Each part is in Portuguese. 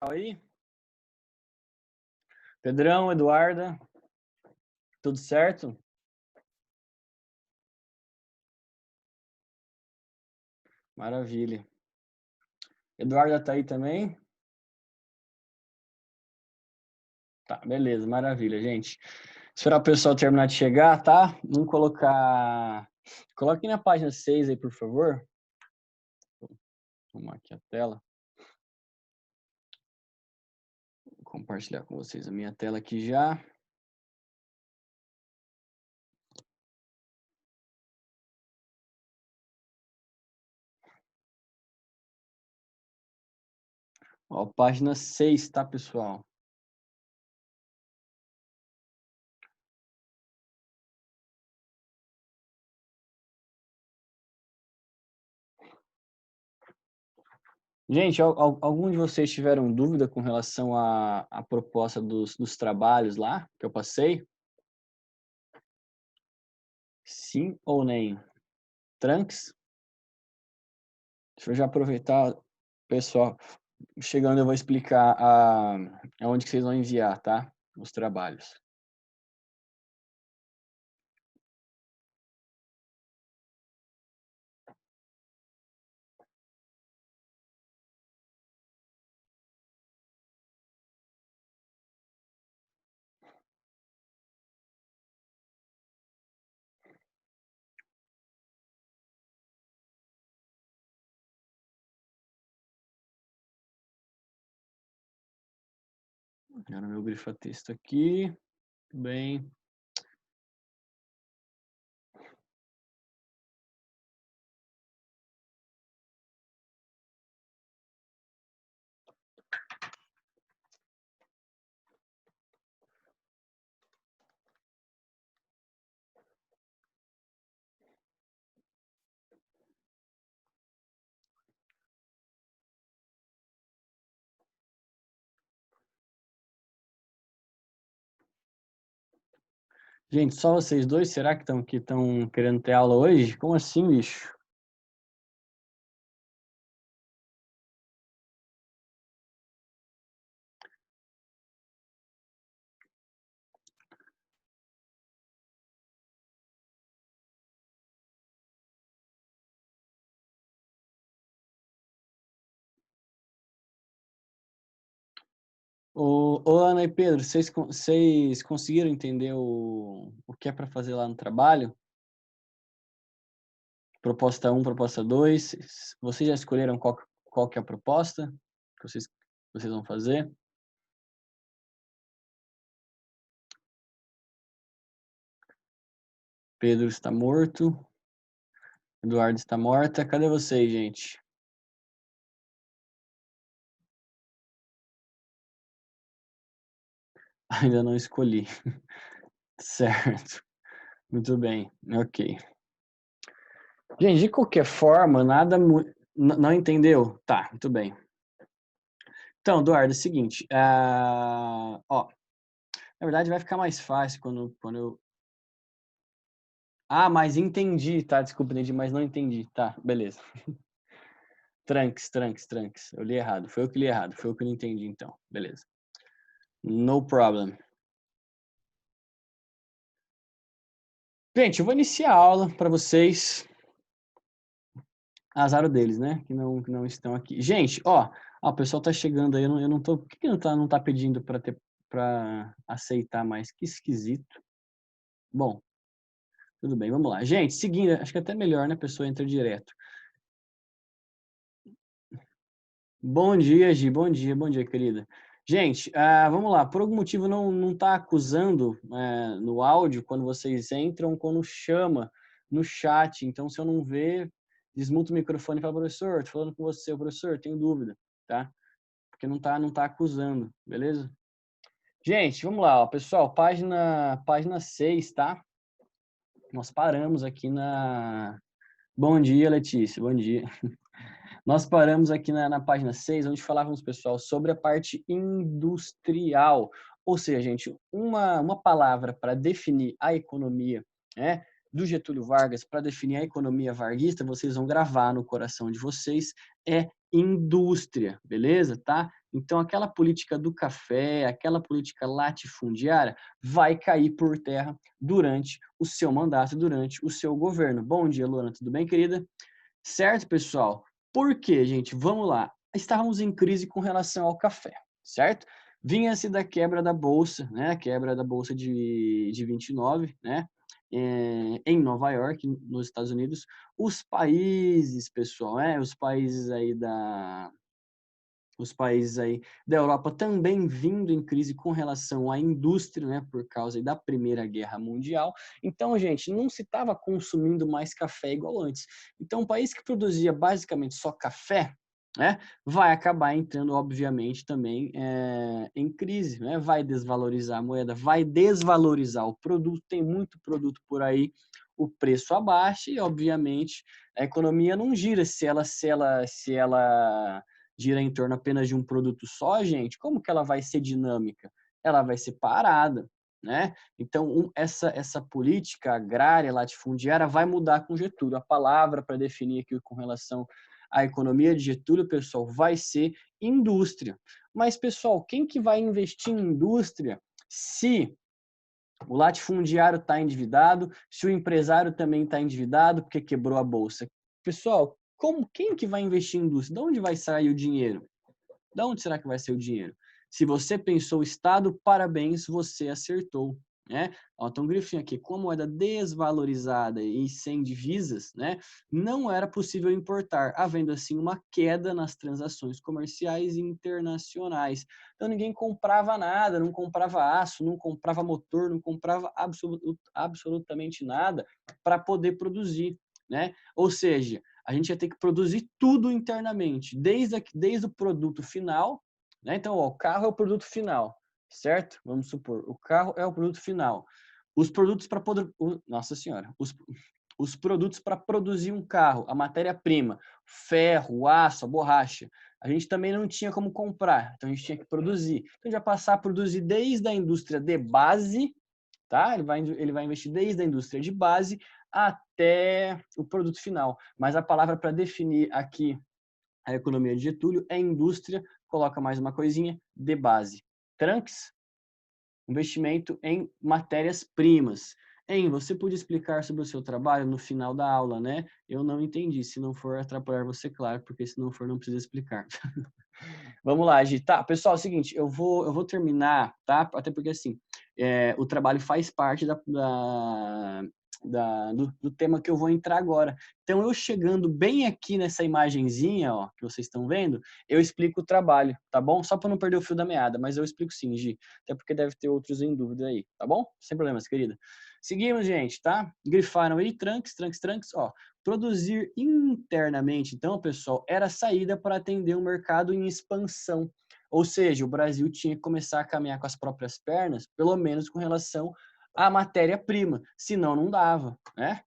Aí? Pedrão, Eduarda, tudo certo? Maravilha. Eduarda tá aí também? Tá, beleza, maravilha, gente. Esperar o pessoal terminar de chegar, tá? Vamos colocar... Coloque na página 6 aí, por favor. Vou arrumar aqui a tela. Vou compartilhar com vocês a minha tela aqui já. Ó, página 6, tá, pessoal? Gente, algum de vocês tiveram dúvida com relação à proposta dos trabalhos lá, que eu passei? Sim ou nem? Tranks? Deixa eu já aproveitar, pessoal. Chegando, eu vou explicar aonde que vocês vão enviar, tá? Os trabalhos. Era meu grifa-texto aqui. Tudo bem. Gente, só vocês dois? Será que estão querendo ter aula hoje? Como assim, bicho? Ô, Ana e Pedro, vocês conseguiram entender o que é para fazer lá no trabalho? Proposta um, proposta 2. Vocês já escolheram qual que é a proposta que vocês vão fazer? Pedro está morto. Eduardo está morta. Cadê vocês, gente? Ainda não escolhi. Certo. Muito bem. Ok. Gente, de qualquer forma, nada... Não entendeu? Tá, muito bem. Então, Eduardo, é o seguinte. Ó, na verdade, vai ficar mais fácil quando eu... Ah, mas entendi, tá? Desculpa, entendi, mas não entendi. Tá, beleza. Tranks. Eu li errado. Foi eu que li errado. Foi eu que não entendi, então. Beleza. No problem. Gente, eu vou iniciar a aula para vocês. Azar deles, né? Que não estão aqui. Gente, ó, o pessoal tá chegando aí. Eu não tô. Por que não tá pedindo para aceitar mais? Que esquisito. Bom, tudo bem, vamos lá. Gente, seguindo, acho que é até melhor, né? A pessoa entra direto. Bom dia, Gi. Bom dia, querida. Gente, vamos lá. Por algum motivo não tá acusando no áudio quando vocês entram, quando chama no chat. Então, se eu não ver, desmuta o microfone e fala, professor, tô falando com você, professor, tenho dúvida, tá? Porque não tá acusando, beleza? Gente, vamos lá, ó, pessoal, página 6, tá? Nós paramos aqui na... Bom dia, Letícia, bom dia. Nós paramos aqui na página 6, onde falávamos, pessoal, sobre a parte industrial. Ou seja, gente, uma palavra para definir a economia, né, do Getúlio Vargas, para definir a economia varguista, vocês vão gravar no coração de vocês, é indústria, beleza? Tá? Então, aquela política do café, aquela política latifundiária vai cair por terra durante o seu mandato, durante o seu governo. Bom dia, Luana, tudo bem, querida? Certo, pessoal? Por quê, gente? Vamos lá. Estávamos em crise com relação ao café, certo? Vinha-se da quebra da bolsa, né? A quebra da bolsa de 29, né? Em Nova York, nos Estados Unidos. Os países, pessoal, os países aí da Europa também vindo em crise com relação à indústria, né, por causa da Primeira Guerra Mundial. Então, gente, não se estava consumindo mais café igual antes. Então, um país que produzia basicamente só café, né, vai acabar entrando, obviamente, também em crise, né? Vai desvalorizar a moeda, vai desvalorizar o produto. Tem muito produto por aí, o preço abaixa e, obviamente, a economia não gira se ela gira em torno apenas de um produto só, gente, como que ela vai ser dinâmica? Ela vai ser parada, né? Então, essa política agrária latifundiária vai mudar com Getúlio. A palavra para definir aqui com relação à economia de Getúlio, pessoal, vai ser indústria. Mas, pessoal, quem que vai investir em indústria se o latifundiário está endividado, se o empresário também está endividado porque quebrou a bolsa? Pessoal, quem que vai investir em indústria? De onde vai sair o dinheiro? De onde será que vai ser o dinheiro? Se você pensou Estado, parabéns, você acertou. Né? Ó, tem um grifinho aqui, com a moeda desvalorizada e sem divisas, né, não era possível importar, havendo assim uma queda nas transações comerciais internacionais. Então ninguém comprava nada, não comprava aço, não comprava motor, não comprava absolutamente nada para poder produzir. Né? Ou seja, a gente ia ter que produzir tudo internamente, desde o produto final, né? Então, ó, o carro é o produto final, certo? Vamos supor, o carro é o produto final. Os produtos para poder, nossa senhora, os produtos para produzir um carro, a matéria-prima, ferro, o aço, a borracha, a gente também não tinha como comprar, então a gente tinha que produzir. Então, já passar a produzir desde a indústria de base, tá? Ele vai investir desde a indústria de base até o produto final. Mas a palavra para definir aqui a economia de Getúlio é indústria, coloca mais uma coisinha, de base. Trunks, investimento em matérias-primas. Você pode explicar sobre o seu trabalho no final da aula, né? Eu não entendi. Se não for atrapalhar você, claro, porque se não for, não precisa explicar. Vamos lá, Gi. Tá, pessoal, é o seguinte, eu vou terminar, tá? Até porque, assim, o trabalho faz parte do tema que eu vou entrar agora. Então, eu chegando bem aqui nessa imagenzinha, ó, que vocês estão vendo, eu explico o trabalho, tá bom? Só para não perder o fio da meada, mas eu explico sim, Gi. Até porque deve ter outros em dúvida aí, tá bom? Sem problemas, querida. Seguimos, gente, tá? Grifaram aí, tranques, ó. Produzir internamente, então, pessoal, era a saída para atender um mercado em expansão. Ou seja, o Brasil tinha que começar a caminhar com as próprias pernas, pelo menos com relação à matéria-prima, senão não dava, né?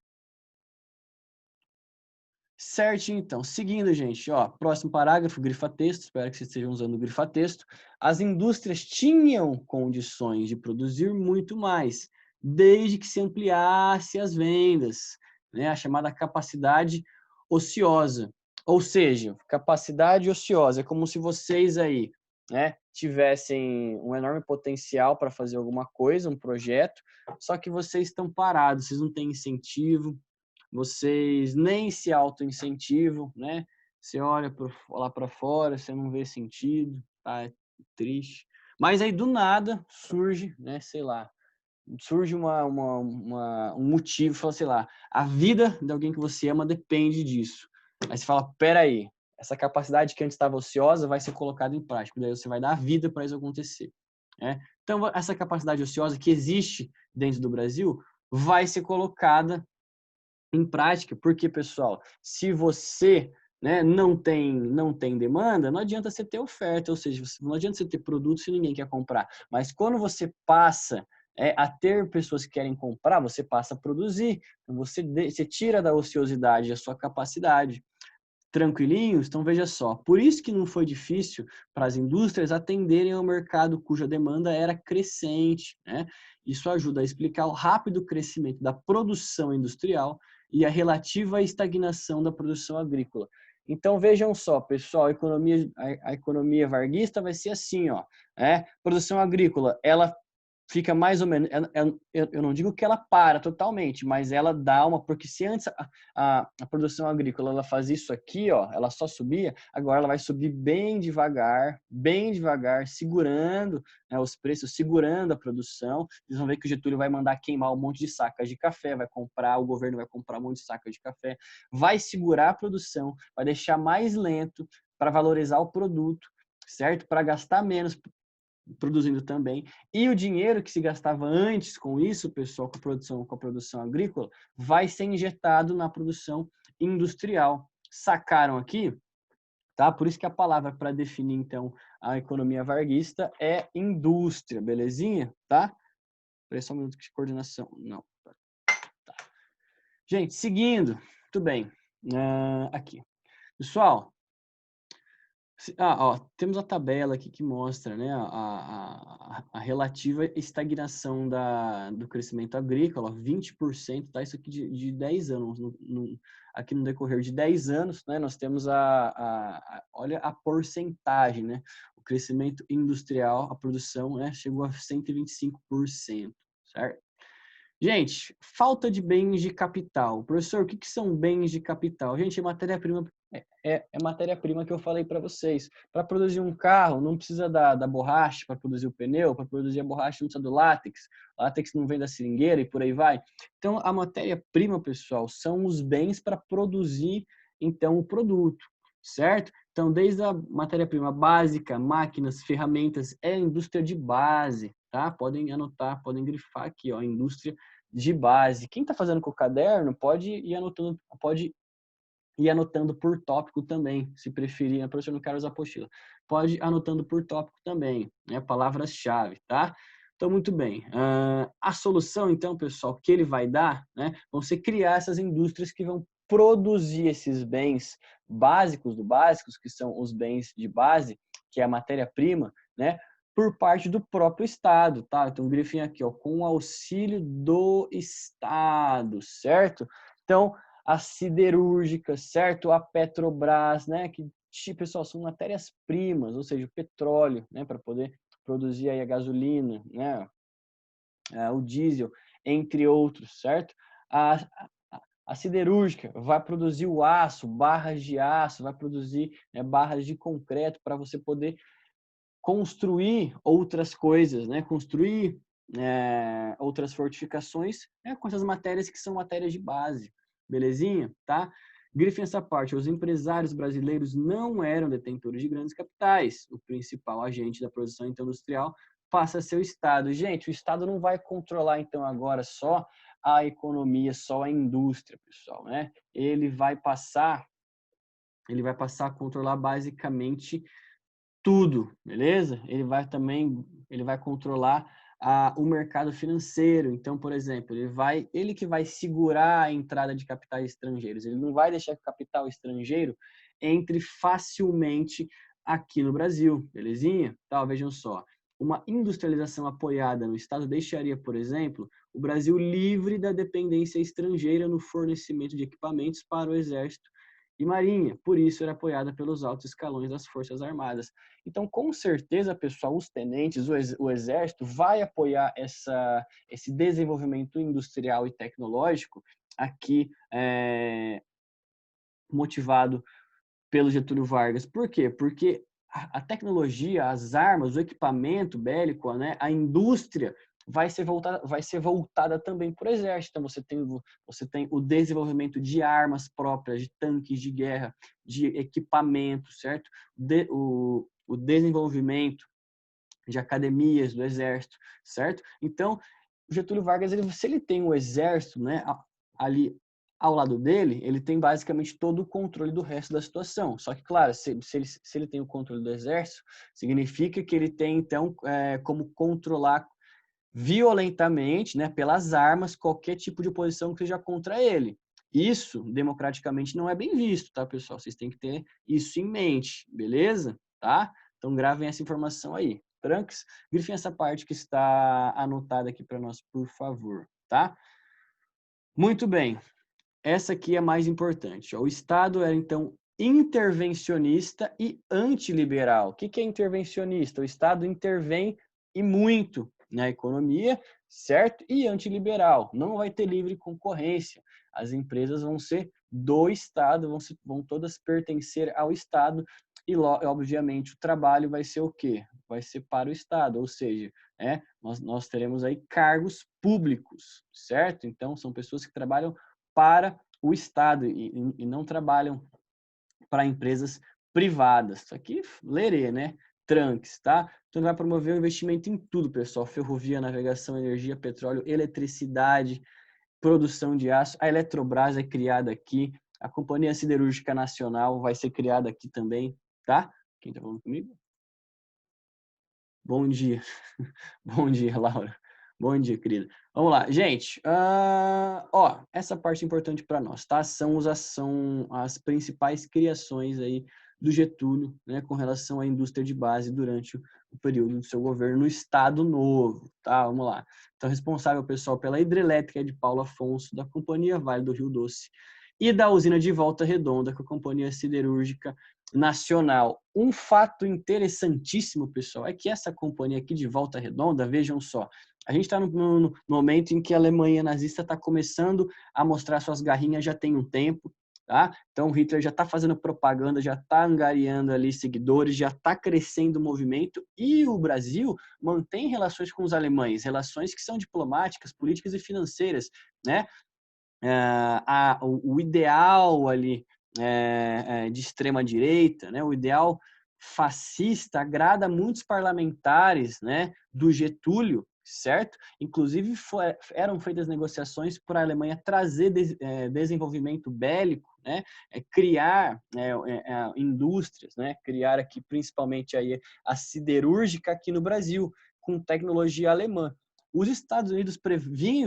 Certo, então. Seguindo, gente, ó, próximo parágrafo, grifa-texto, espero que vocês estejam usando o grifa-texto. As indústrias tinham condições de produzir muito mais, desde que se ampliasse as vendas, né? A chamada capacidade ociosa. Ou seja, capacidade ociosa, é como se vocês aí, né, tivessem um enorme potencial para fazer alguma coisa, um projeto, só que vocês estão parados, vocês não têm incentivo, vocês nem se auto-incentivam, né? Você olha lá para fora, você não vê sentido, tá? É triste. Mas aí do nada surge, né? Sei lá, surge um motivo, fala, sei lá, a vida de alguém que você ama depende disso. Aí você fala, peraí, essa capacidade que antes estava ociosa vai ser colocada em prática. Daí você vai dar vida para isso acontecer. Né? Então, essa capacidade ociosa que existe dentro do Brasil vai ser colocada em prática, porque, pessoal, se você, né, não tem demanda, não adianta você ter oferta, ou seja, não adianta você ter produto se ninguém quer comprar. Mas quando você passa a ter pessoas que querem comprar, você passa a produzir. Então, você tira da ociosidade a sua capacidade. Tranquilinhos? Então veja só, por isso que não foi difícil para as indústrias atenderem ao mercado cuja demanda era crescente, né? Isso ajuda a explicar o rápido crescimento da produção industrial e a relativa estagnação da produção agrícola. Então, vejam só, pessoal, a economia varguista vai ser assim, ó, produção agrícola, ela fica mais ou menos, eu não digo que ela para totalmente, mas ela dá uma, porque se antes a produção agrícola ela fazia isso aqui, ó, ela só subia, agora ela vai subir bem devagar, segurando, né, os preços, segurando a produção. Vocês vão ver que o Getúlio vai mandar queimar um monte de sacas de café, o governo vai comprar um monte de sacas de café, vai segurar a produção, vai deixar mais lento para valorizar o produto, certo? Para gastar menos produzindo também. E o dinheiro que se gastava antes com isso, pessoal, com a produção agrícola, vai ser injetado na produção industrial. Sacaram aqui? Tá? Por isso que a palavra para definir, então, a economia varguista é indústria, belezinha? Tá? Peraí só um minuto de coordenação. Não. Tá. Gente, seguindo. Muito bem. Aqui. Pessoal, ó, temos a tabela aqui que mostra, né, a relativa estagnação do crescimento agrícola, 20%, tá? Isso aqui de 10 anos. Aqui no decorrer de 10 anos, né, nós temos olha a porcentagem, né? O crescimento industrial, a produção, né, chegou a 125%, certo? Gente, falta de bens de capital. Professor, o que são bens de capital? Gente, matéria-prima matéria-prima que eu falei para vocês. Para produzir um carro, não precisa da borracha para produzir o pneu, para produzir a borracha não precisa do látex, látex não vem da seringueira e por aí vai. Então, a matéria-prima, pessoal, são os bens para produzir, então, o produto, certo? Então, desde a matéria-prima básica, máquinas, ferramentas, é a indústria de base, tá? Podem anotar, podem grifar aqui, ó, indústria de base. Quem está fazendo com o caderno pode ir anotando por tópico também, se preferir, né? Professor, não quero usar apostila. Pode ir anotando por tópico também, né? Palavras-chave, tá? Então, muito bem. A solução, então, pessoal, que ele vai dar, né? Vão ser criar essas indústrias que vão produzir esses bens básicos do básicos, que são os bens de base, que é a matéria-prima, né? Por parte do próprio Estado, tá? Então, grifem aqui, ó, com o auxílio do Estado, certo? Então, a siderúrgica, certo? A Petrobras, né? Que, pessoal, são matérias-primas, ou seja, o petróleo, né? Para poder produzir aí a gasolina, né? O diesel, entre outros, certo? A siderúrgica vai produzir o aço, barras de aço, vai produzir, né, barras de concreto para você poder construir outras coisas, né? Construir outras fortificações, né? Com essas matérias que são matérias de base, belezinha? Tá? Grifem essa parte. Os empresários brasileiros não eram detentores de grandes capitais. O principal agente da produção industrial passa a ser o Estado. Gente, o Estado não vai controlar, então, agora só a economia, só a indústria, pessoal, né? Ele vai passar a controlar basicamente tudo, beleza? Ele vai controlar o mercado financeiro. Então, por exemplo, ele que vai segurar a entrada de capitais estrangeiros. Ele não vai deixar que o capital estrangeiro entre facilmente aqui no Brasil, belezinha? Tá, vejam só. Uma industrialização apoiada no Estado deixaria, por exemplo, o Brasil livre da dependência estrangeira no fornecimento de equipamentos para o Exército e Marinha. Por isso, era apoiada pelos altos escalões das Forças Armadas. Então, com certeza, pessoal, os tenentes, o Exército vai apoiar esse desenvolvimento industrial e tecnológico aqui, motivado pelo Getúlio Vargas. Por quê? Porque a tecnologia, as armas, o equipamento bélico, né, a indústria vai ser voltada também para o exército. Então, você tem o desenvolvimento de armas próprias, de tanques de guerra, de equipamento, certo? O desenvolvimento de academias do exército, certo? Então, o Getúlio Vargas, se ele tem o exército, né, ali ao lado dele, ele tem basicamente todo o controle do resto da situação. Só que, claro, se ele tem o controle do exército, significa que ele tem, então, como controlar violentamente, né, pelas armas, qualquer tipo de oposição que seja contra ele. Isso, democraticamente, não é bem visto, tá, pessoal? Vocês têm que ter isso em mente, beleza? Tá? Então, gravem essa informação aí. Tranques, grifem essa parte que está anotada aqui para nós, por favor, tá? Muito bem. Essa aqui é mais importante. O Estado era, então, intervencionista e antiliberal. O que é intervencionista? O Estado intervém e muito na economia, certo? E antiliberal, não vai ter livre concorrência. As empresas vão ser do Estado, vão todas pertencer ao Estado e, obviamente, o trabalho vai ser o quê? Vai ser para o Estado, ou seja, nós teremos aí cargos públicos, certo? Então, são pessoas que trabalham para o Estado e não trabalham para empresas privadas. Isso aqui, lerê, né? Trunks, tá? Então, vai promover o investimento em tudo, pessoal. Ferrovia, navegação, energia, petróleo, eletricidade, produção de aço. A Eletrobras é criada aqui. A Companhia Siderúrgica Nacional vai ser criada aqui também, tá? Quem tá falando comigo? Bom dia. Bom dia, Laura. Bom dia, querida. Vamos lá, gente. Essa parte é importante para nós, tá? São as principais criações aí do Getúlio, né, com relação à indústria de base durante o período do seu governo no Estado Novo, tá? Vamos lá. Então, responsável, pessoal, pela hidrelétrica de Paulo Afonso, da Companhia Vale do Rio Doce e da usina de Volta Redonda, com a Companhia Siderúrgica Nacional. Um fato interessantíssimo, pessoal, é que essa companhia aqui de Volta Redonda, vejam só, a gente está no momento em que a Alemanha nazista está começando a mostrar suas garrinhas já tem um tempo, tá? Então o Hitler já está fazendo propaganda, já está angariando ali seguidores, já está crescendo o movimento e o Brasil mantém relações com os alemães, relações que são diplomáticas, políticas e financeiras, né? O ideal ali de extrema direita, né? O ideal fascista agrada a muitos parlamentares, né? Do Getúlio, certo? Inclusive eram feitas negociações para a Alemanha trazer desenvolvimento bélico, né? Criar indústrias, né? Criar aqui principalmente aí a siderúrgica aqui no Brasil com tecnologia alemã. Os Estados Unidos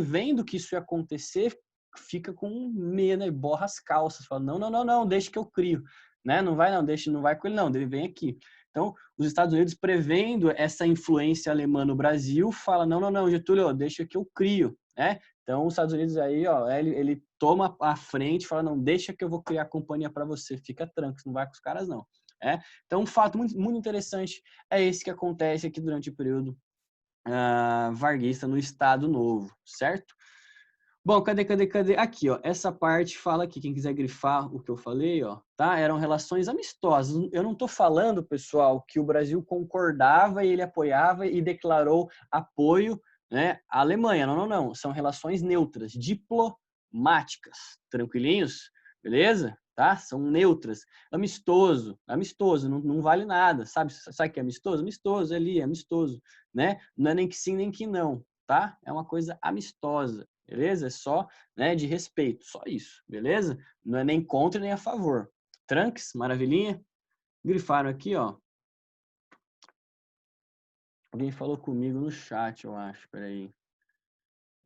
vendo que isso ia acontecer, fica com medo, né? Borra as calças, fala, não, deixa que eu crio, né? Não vai não vai com ele não, ele vem aqui. Então, os Estados Unidos, prevendo essa influência alemã no Brasil, fala, não, Getúlio, deixa que eu crio, né? Então, os Estados Unidos aí, ele toma a frente, fala, não, deixa que eu vou criar a companhia para você, fica tranquilo, não vai com os caras não. Então, um fato muito, muito interessante é esse que acontece aqui durante o período varguista no Estado Novo, certo? Bom, cadê? Aqui, ó. Essa parte fala aqui, quem quiser grifar o que eu falei, ó, tá? Eram relações amistosas. Eu não estou falando, pessoal, que o Brasil concordava e ele apoiava e declarou apoio, né, à Alemanha. Não. São relações neutras, diplomáticas. Tranquilinhos? Beleza? Tá? São neutras. Amistoso, não vale nada, sabe? Sabe o que é amistoso? Amistoso, ali, amistoso, né? Não é nem que sim, nem que não, tá? É uma coisa amistosa. Beleza? É só, né, de respeito, só isso, beleza? Não é nem contra nem a favor. Trunks, maravilhinha? Grifaram aqui, ó. Alguém falou comigo no chat, eu acho, peraí.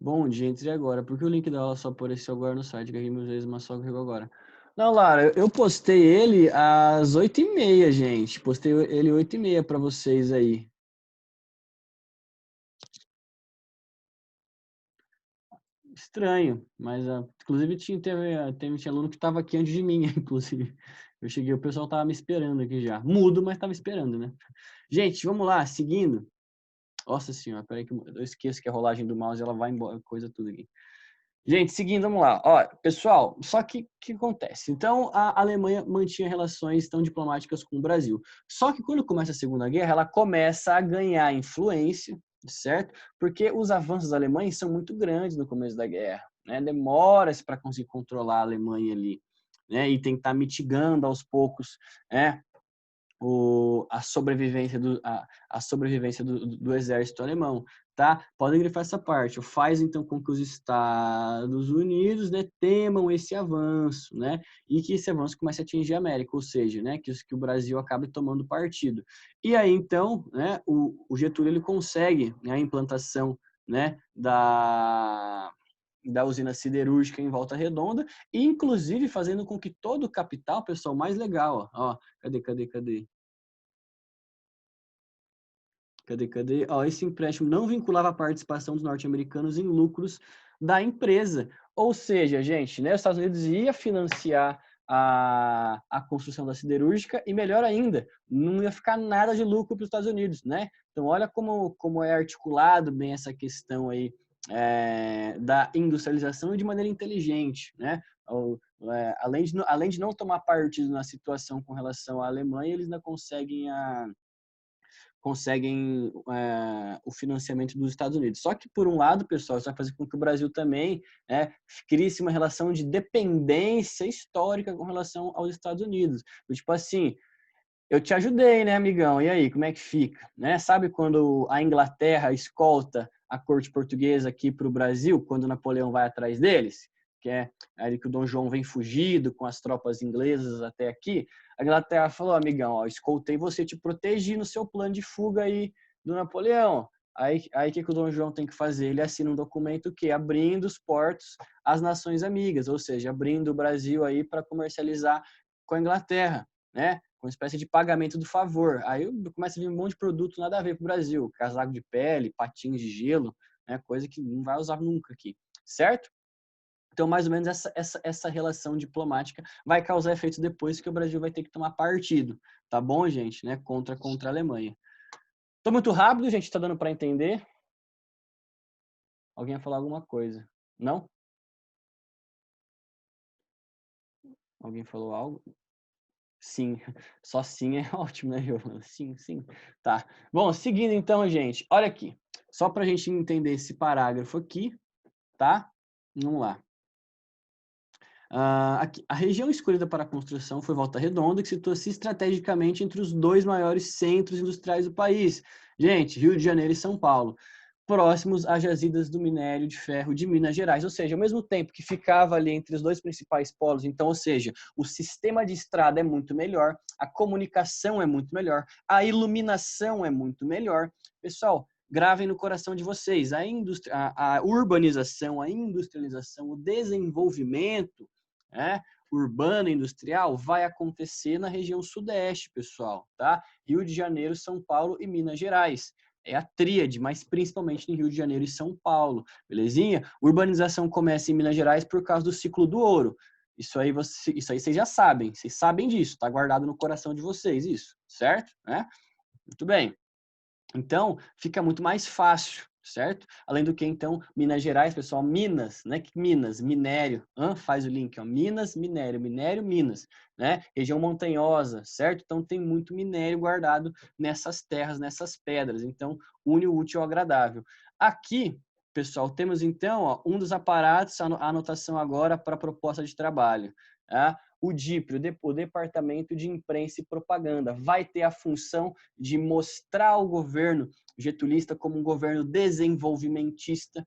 Bom dia, entre agora. Por que o link da aula só apareceu agora no site? Que aqui meus vezes, mas só chegou agora. Não, Lara, eu postei ele às 8h30, gente. Postei ele 8h30 para vocês aí. Estranho, mas inclusive tinha aluno que estava aqui antes de mim, inclusive. Eu cheguei, o pessoal estava me esperando aqui já. Mudo, mas estava esperando, né? Gente, vamos lá, seguindo. Nossa senhora, peraí que eu esqueço que a rolagem do mouse ela vai embora, coisa tudo aqui. Gente, seguindo, vamos lá. Ó, pessoal, só que o que acontece? Então, a Alemanha mantinha relações tão diplomáticas com o Brasil. Só que quando começa a Segunda Guerra, ela começa a ganhar influência, certo? Porque os avanços alemães são muito grandes no começo da guerra, né? Demora-se para conseguir controlar a Alemanha ali, né? E tentar mitigando aos poucos, né? A sobrevivência do exército alemão, tá? Podem grifar essa parte. Faz então com que os Estados Unidos, né, temam esse avanço, né? E que esse avanço comece a atingir a América, ou seja, né, que o Brasil acabe tomando partido. E aí então, né, o Getúlio ele consegue, né, a implantação, né, da usina siderúrgica em Volta Redonda, e inclusive fazendo com que todo o capital, pessoal, mais legal, ó, cadê? Ó, esse empréstimo não vinculava a participação dos norte-americanos em lucros da empresa. Ou seja, gente, né, os Estados Unidos ia financiar a construção da siderúrgica e, melhor ainda, não ia ficar nada de lucro para os Estados Unidos, né? Então, olha como é articulado bem essa questão aí da industrialização de maneira inteligente, né? Além de não tomar partido na situação com relação à Alemanha, eles ainda conseguem o financiamento dos Estados Unidos. Só que, por um lado, pessoal, isso vai fazer com que o Brasil também crie-se uma relação de dependência histórica com relação aos Estados Unidos. Tipo assim, eu te ajudei, né, amigão? E aí, como é que fica? Né? Sabe quando a Inglaterra escolta a corte portuguesa aqui para o Brasil, quando Napoleão vai atrás deles? Que é aí que o Dom João vem fugido com as tropas inglesas até aqui. A Inglaterra falou, amigão, ó, escoltei você, te protegi no seu plano de fuga aí do Napoleão. Aí que o Dom João tem que fazer? Ele assina um documento que abrindo os portos às nações amigas, ou seja, abrindo o Brasil aí para comercializar com a Inglaterra, né? Uma espécie de pagamento do favor. Aí começa a vir um monte de produto nada a ver para o Brasil, casaco de pele, patins de gelo, né? Coisa que não vai usar nunca aqui, certo? Então, mais ou menos essa relação diplomática vai causar efeitos depois que o Brasil vai ter que tomar partido, tá bom, gente? Né? Contra a Alemanha. Tô muito rápido, gente? Tá dando para entender? Alguém vai falar alguma coisa? Não? Alguém falou algo? Sim, só sim é ótimo, né, Giovana? Sim, sim. Tá. Bom, seguindo então, gente, olha aqui. Só para a gente entender esse parágrafo aqui, tá? Vamos lá. Aqui, a região escolhida para a construção foi Volta Redonda, que situa-se estrategicamente entre os dois maiores centros industriais do país. Gente, Rio de Janeiro e São Paulo, próximos às jazidas do minério de ferro de Minas Gerais, ou seja, ao mesmo tempo que ficava ali entre os dois principais polos, então, ou seja, o sistema de estrada é muito melhor, a comunicação é muito melhor, a iluminação é muito melhor. Pessoal, gravem no coração de vocês, a urbanização, a industrialização, o desenvolvimento urbano industrial vai acontecer na região sudeste, pessoal, tá? Rio de Janeiro, São Paulo e Minas Gerais. É a tríade, mas principalmente em Rio de Janeiro e São Paulo, belezinha? Urbanização começa em Minas Gerais por causa do ciclo do ouro. Isso aí vocês já sabem, vocês sabem disso, tá guardado no coração de vocês isso, certo? Muito bem. Então, fica muito mais fácil, certo? Além do que, então, Minas Gerais, pessoal, Minas, né? Minas, minério, faz o link, ó, Minas, minério, minério, Minas, né? Região montanhosa, certo? Então, tem muito minério guardado nessas terras, nessas pedras. Então, une o útil ao agradável. Aqui, pessoal, temos, então, ó, um dos aparatos, a anotação agora para a proposta de trabalho, tá? O DIPRE, o Departamento de Imprensa e Propaganda, vai ter a função de mostrar o governo getulista como um governo desenvolvimentista,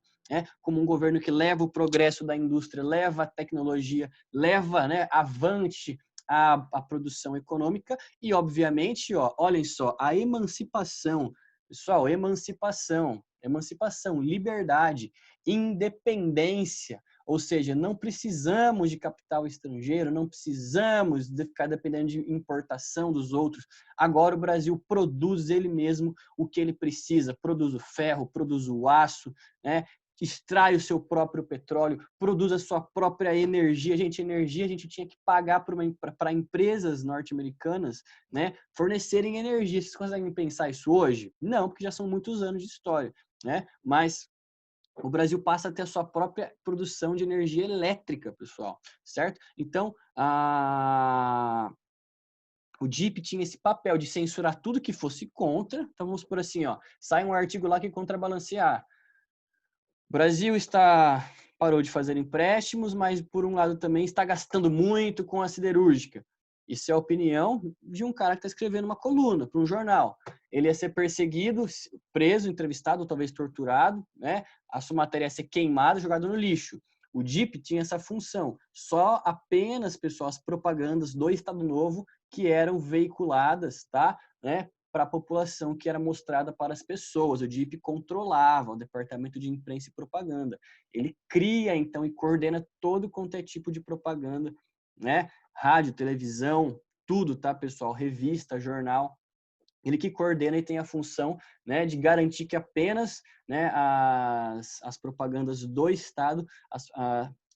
como um governo que leva o progresso da indústria, leva a tecnologia, leva avante a produção econômica e, obviamente, ó, olhem só, a emancipação. Pessoal, emancipação, liberdade, independência. Ou seja, não precisamos de capital estrangeiro, não precisamos de ficar dependendo de importação dos outros. Agora o Brasil produz ele mesmo o que ele precisa, produz o ferro, produz o aço, extrai o seu próprio petróleo, produz a sua própria energia. Energia a gente tinha que pagar para empresas norte-americanas fornecerem energia. Vocês conseguem pensar isso hoje? Não, porque já são muitos anos de história. Mas o Brasil passa a ter a sua própria produção de energia elétrica, pessoal, certo? Então, o DIP tinha esse papel de censurar tudo que fosse contra. Então, vamos por assim, ó, sai um artigo lá que contrabalancear. O Brasil parou de fazer empréstimos, mas, por um lado, também está gastando muito com a siderúrgica. Isso é a opinião de um cara que está escrevendo uma coluna para um jornal. Ele ia ser perseguido, preso, entrevistado, ou talvez torturado, a sua matéria ia ser queimada, jogada no lixo. O DIP tinha essa função. Só apenas, pessoal, as propagandas do Estado Novo que eram veiculadas, tá? Para a população, que era mostrada para as pessoas. O DIP controlava o Departamento de Imprensa e Propaganda. Ele cria, então, e coordena todo quanto é tipo de propaganda, rádio, televisão, tudo, tá, pessoal? Revista, jornal. Ele que coordena e tem a função de garantir que apenas as propagandas do Estado,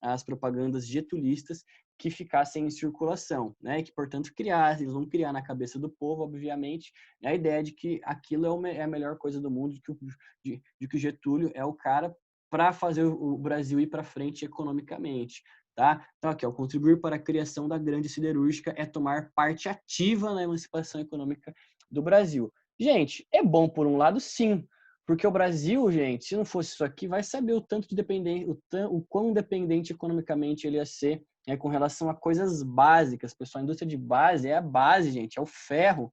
as propagandas getulistas, que ficassem em circulação, né? Que, portanto, eles vão criar na cabeça do povo, obviamente, a ideia de que aquilo é a melhor coisa do mundo, de que o Getúlio é o cara para fazer o Brasil ir para frente economicamente. Tá? Então, aqui, ó, contribuir para a criação da grande siderúrgica é tomar parte ativa na emancipação econômica do Brasil. Gente, é bom por um lado, sim, porque o Brasil, gente, se não fosse isso aqui, vai saber o tanto de dependente, o quão dependente economicamente ele ia ser, né, com relação a coisas básicas. Pessoal, a indústria de base é a base, gente, é o ferro,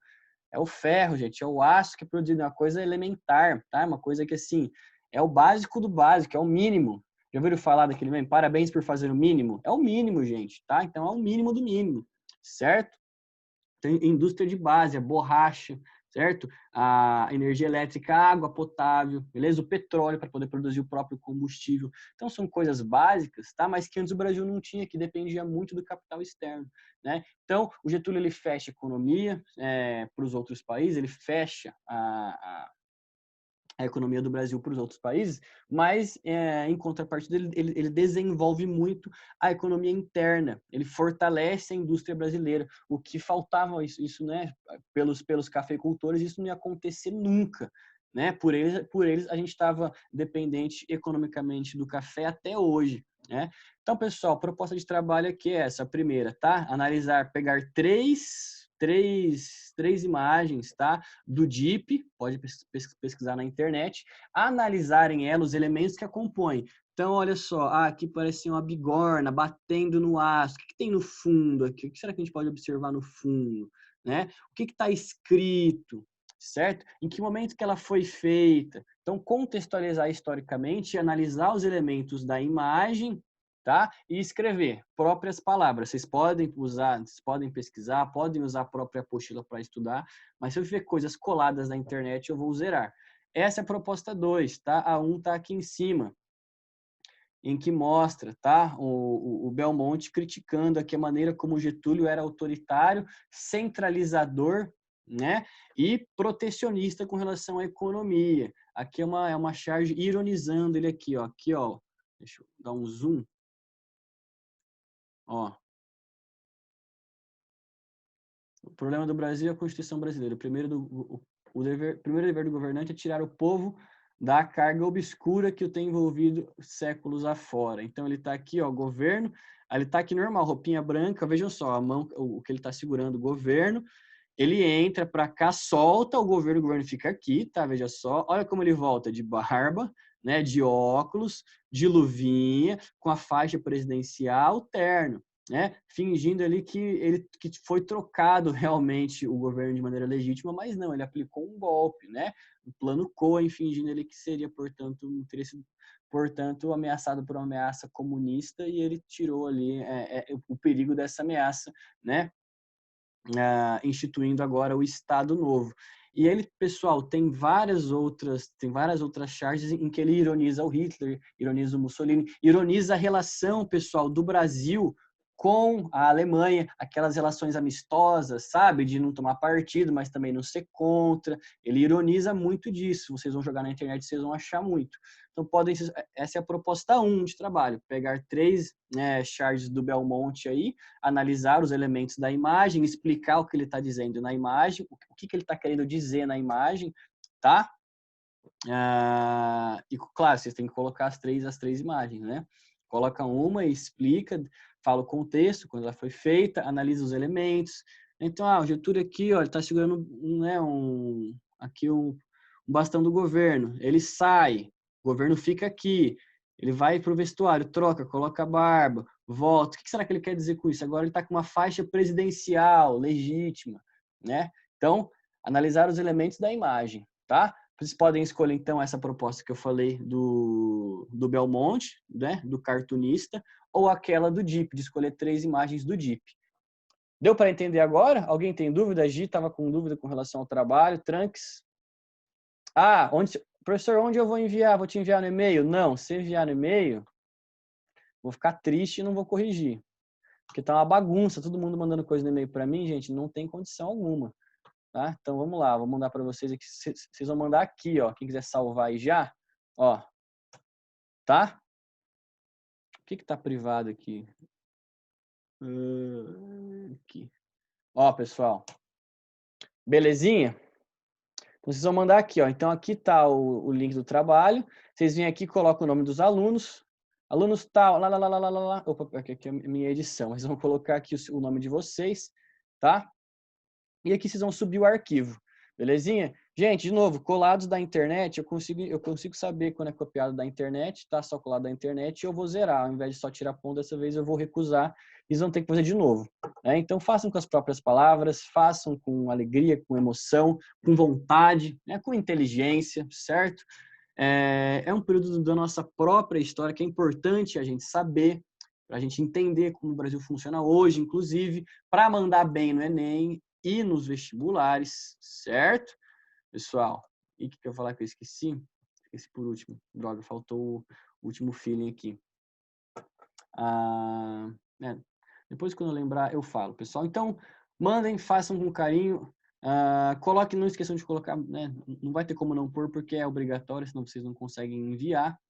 gente, é o aço que é produzido, é uma coisa elementar, tá? Uma coisa que, assim, é o básico do básico, é o mínimo. Já ouviram falar daquele meme? Parabéns por fazer o mínimo? É o mínimo, gente, tá? Então, é o mínimo do mínimo, certo? Tem indústria de base, a borracha, certo? A energia elétrica, a água potável, beleza? O petróleo para poder produzir o próprio combustível. Então, são coisas básicas, tá? Mas que antes o Brasil não tinha, que dependia muito do capital externo, né? Então, o Getúlio, ele fecha a economia para os outros países, ele fecha a economia do Brasil para os outros países, mas em contrapartida ele desenvolve muito a economia interna, ele fortalece a indústria brasileira, o que faltava isso, né, pelos cafeicultores, isso não ia acontecer nunca, né, por eles a gente estava dependente economicamente do café até hoje, né. Então, pessoal, a proposta de trabalho aqui é essa, a primeira, tá? Analisar, pegar três imagens, tá? Do DIP, pode pesquisar na internet, analisarem ela, os elementos que a compõem. Então, olha só, aqui parece uma bigorna batendo no aço. O que tem no fundo aqui? O que será que a gente pode observar no fundo? Né? O que está escrito? Certo? Em que momento que ela foi feita? Então, contextualizar historicamente e analisar os elementos da imagem, tá? E escrever próprias palavras. Vocês podem usar, vocês podem pesquisar, podem usar a própria apostila para estudar, mas se eu ver coisas coladas na internet, eu vou zerar. Essa é a proposta 2, tá? A 1 tá aqui em cima, em que mostra, tá? O Belmonte criticando aqui a maneira como Getúlio era autoritário, centralizador, né? E protecionista com relação à economia. Aqui é uma charge ironizando ele aqui, ó. Aqui, ó. Deixa eu dar um zoom. Ó, o problema do Brasil é a Constituição brasileira. Primeiro dever do governante é tirar o povo da carga obscura que o tem envolvido séculos afora. Então ele está aqui, ó, governo. Aí ele está aqui normal, roupinha branca. Vejam só, a mão, o que ele está segurando, o governo. Ele entra para cá, solta o governo fica aqui, tá? Veja só. Olha como ele volta de barba, né? De óculos, de luvinha, com a faixa presidencial, terno, né? Fingindo ali que foi trocado realmente o governo de maneira legítima, mas não, ele aplicou um golpe, né? Um plano Cohen, fingindo ele que seria, portanto, teria sido, portanto, ameaçado por uma ameaça comunista, e ele tirou ali o perigo dessa ameaça, né? Instituindo agora o Estado Novo. E ele, pessoal, tem várias outras charges em que ele ironiza o Hitler, ironiza o Mussolini, ironiza a relação, pessoal, do Brasil com a Alemanha, aquelas relações amistosas, sabe, de não tomar partido, mas também não ser contra. Ele ironiza muito disso. Vocês vão jogar na internet, vocês vão achar muito. Então, essa é a proposta 1 de trabalho, pegar 3 charges do Belmonte aí, analisar os elementos da imagem, explicar o que ele está dizendo na imagem, o que ele está querendo dizer na imagem, tá? E, claro, vocês têm que colocar as três imagens, né? Coloca uma e explica, fala o contexto, quando ela foi feita, analisa os elementos. Então, o Getúlio aqui, ó, ele está segurando aqui um bastão do governo. Ele sai, o governo fica aqui. Ele vai para o vestuário, troca, coloca a barba, volta. O que será que ele quer dizer com isso? Agora ele está com uma faixa presidencial, legítima, né? Então, analisar os elementos da imagem, tá? Vocês podem escolher, então, essa proposta que eu falei do Belmonte, né, do cartunista, ou aquela do DIP, de escolher 3 imagens do DIP. Deu para entender agora? Alguém tem dúvida? Gi estava com dúvida com relação ao trabalho. Tranks? Professor, onde eu vou enviar? Vou te enviar no e-mail? Não, se enviar no e-mail, vou ficar triste e não vou corrigir. Porque tá uma bagunça, todo mundo mandando coisa no e-mail para mim, gente, não tem condição alguma. Tá? Então vamos lá, vou mandar para vocês aqui. Vocês vão mandar aqui, ó. Quem quiser salvar aí já, ó. Tá? O que tá privado aqui? Aqui. Ó, pessoal. Belezinha? Então, vocês vão mandar aqui, ó. Então, aqui tá o link do trabalho. Vocês vêm aqui, colocam o nome dos alunos. Alunos tal, lá. Opa, aqui é a minha edição. Vocês vão colocar aqui o nome de vocês, tá? E aqui vocês vão subir o arquivo, belezinha? Gente, de novo, colados da internet, eu consigo saber quando é copiado da internet, tá? Só colado da internet e eu vou zerar. Ao invés de só tirar ponto, dessa vez eu vou recusar e vocês vão ter que fazer de novo. Né? Então, façam com as próprias palavras, façam com alegria, com emoção, com vontade, né? Com inteligência, certo? É um período da nossa própria história que é importante a gente saber, para a gente entender como o Brasil funciona hoje, inclusive, para mandar bem no Enem e nos vestibulares, certo? Pessoal, e o que eu ia falar que eu esqueci? Esqueci por último. Droga, faltou o último feeling aqui. Depois, quando eu lembrar, eu falo, pessoal. Então, mandem, façam com carinho. Coloquem, não esqueçam de colocar, né? Não vai ter como não pôr, porque é obrigatório, senão vocês não conseguem enviar.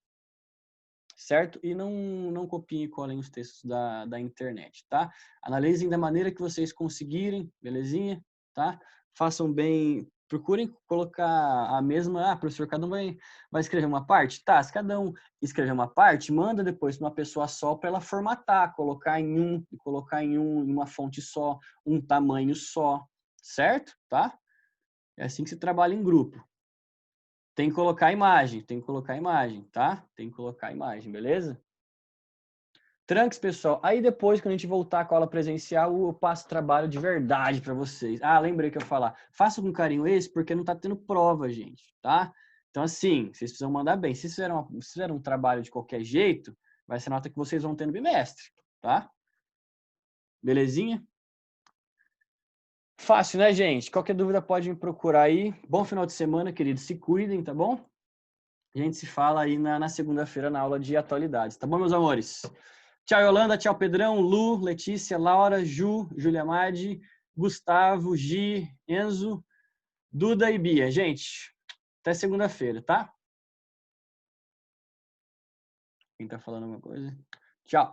Certo? E não copiem e colhem os textos da internet, tá? Analisem da maneira que vocês conseguirem, belezinha? Tá? Façam bem, procurem colocar a mesma, professor, cada um vai escrever uma parte? Tá, se cada um escrever uma parte, manda depois para uma pessoa só para ela formatar, colocar em uma fonte só, um tamanho só, certo? Tá? É assim que se trabalha em grupo. Tem que colocar a imagem, tá? Tem que colocar a imagem, beleza? Tranques, pessoal. Aí depois, quando a gente voltar com a aula presencial, eu passo trabalho de verdade para vocês. Lembrei que eu ia falar. Faça com carinho esse, porque não tá tendo prova, gente, tá? Então, assim, vocês precisam mandar bem. Se fizeram um trabalho de qualquer jeito, vai ser nota que vocês vão ter no bimestre, tá? Belezinha? Fácil, né, gente? Qualquer dúvida pode me procurar aí. Bom final de semana, queridos. Se cuidem, tá bom? A gente se fala aí na segunda-feira na aula de atualidades. Tá bom, meus amores? Tchau, Yolanda. Tchau, Pedrão, Lu, Letícia, Laura, Ju, Julia Madi, Gustavo, Gi, Enzo, Duda e Bia. Gente, até segunda-feira, tá? Quem tá falando alguma coisa? Tchau.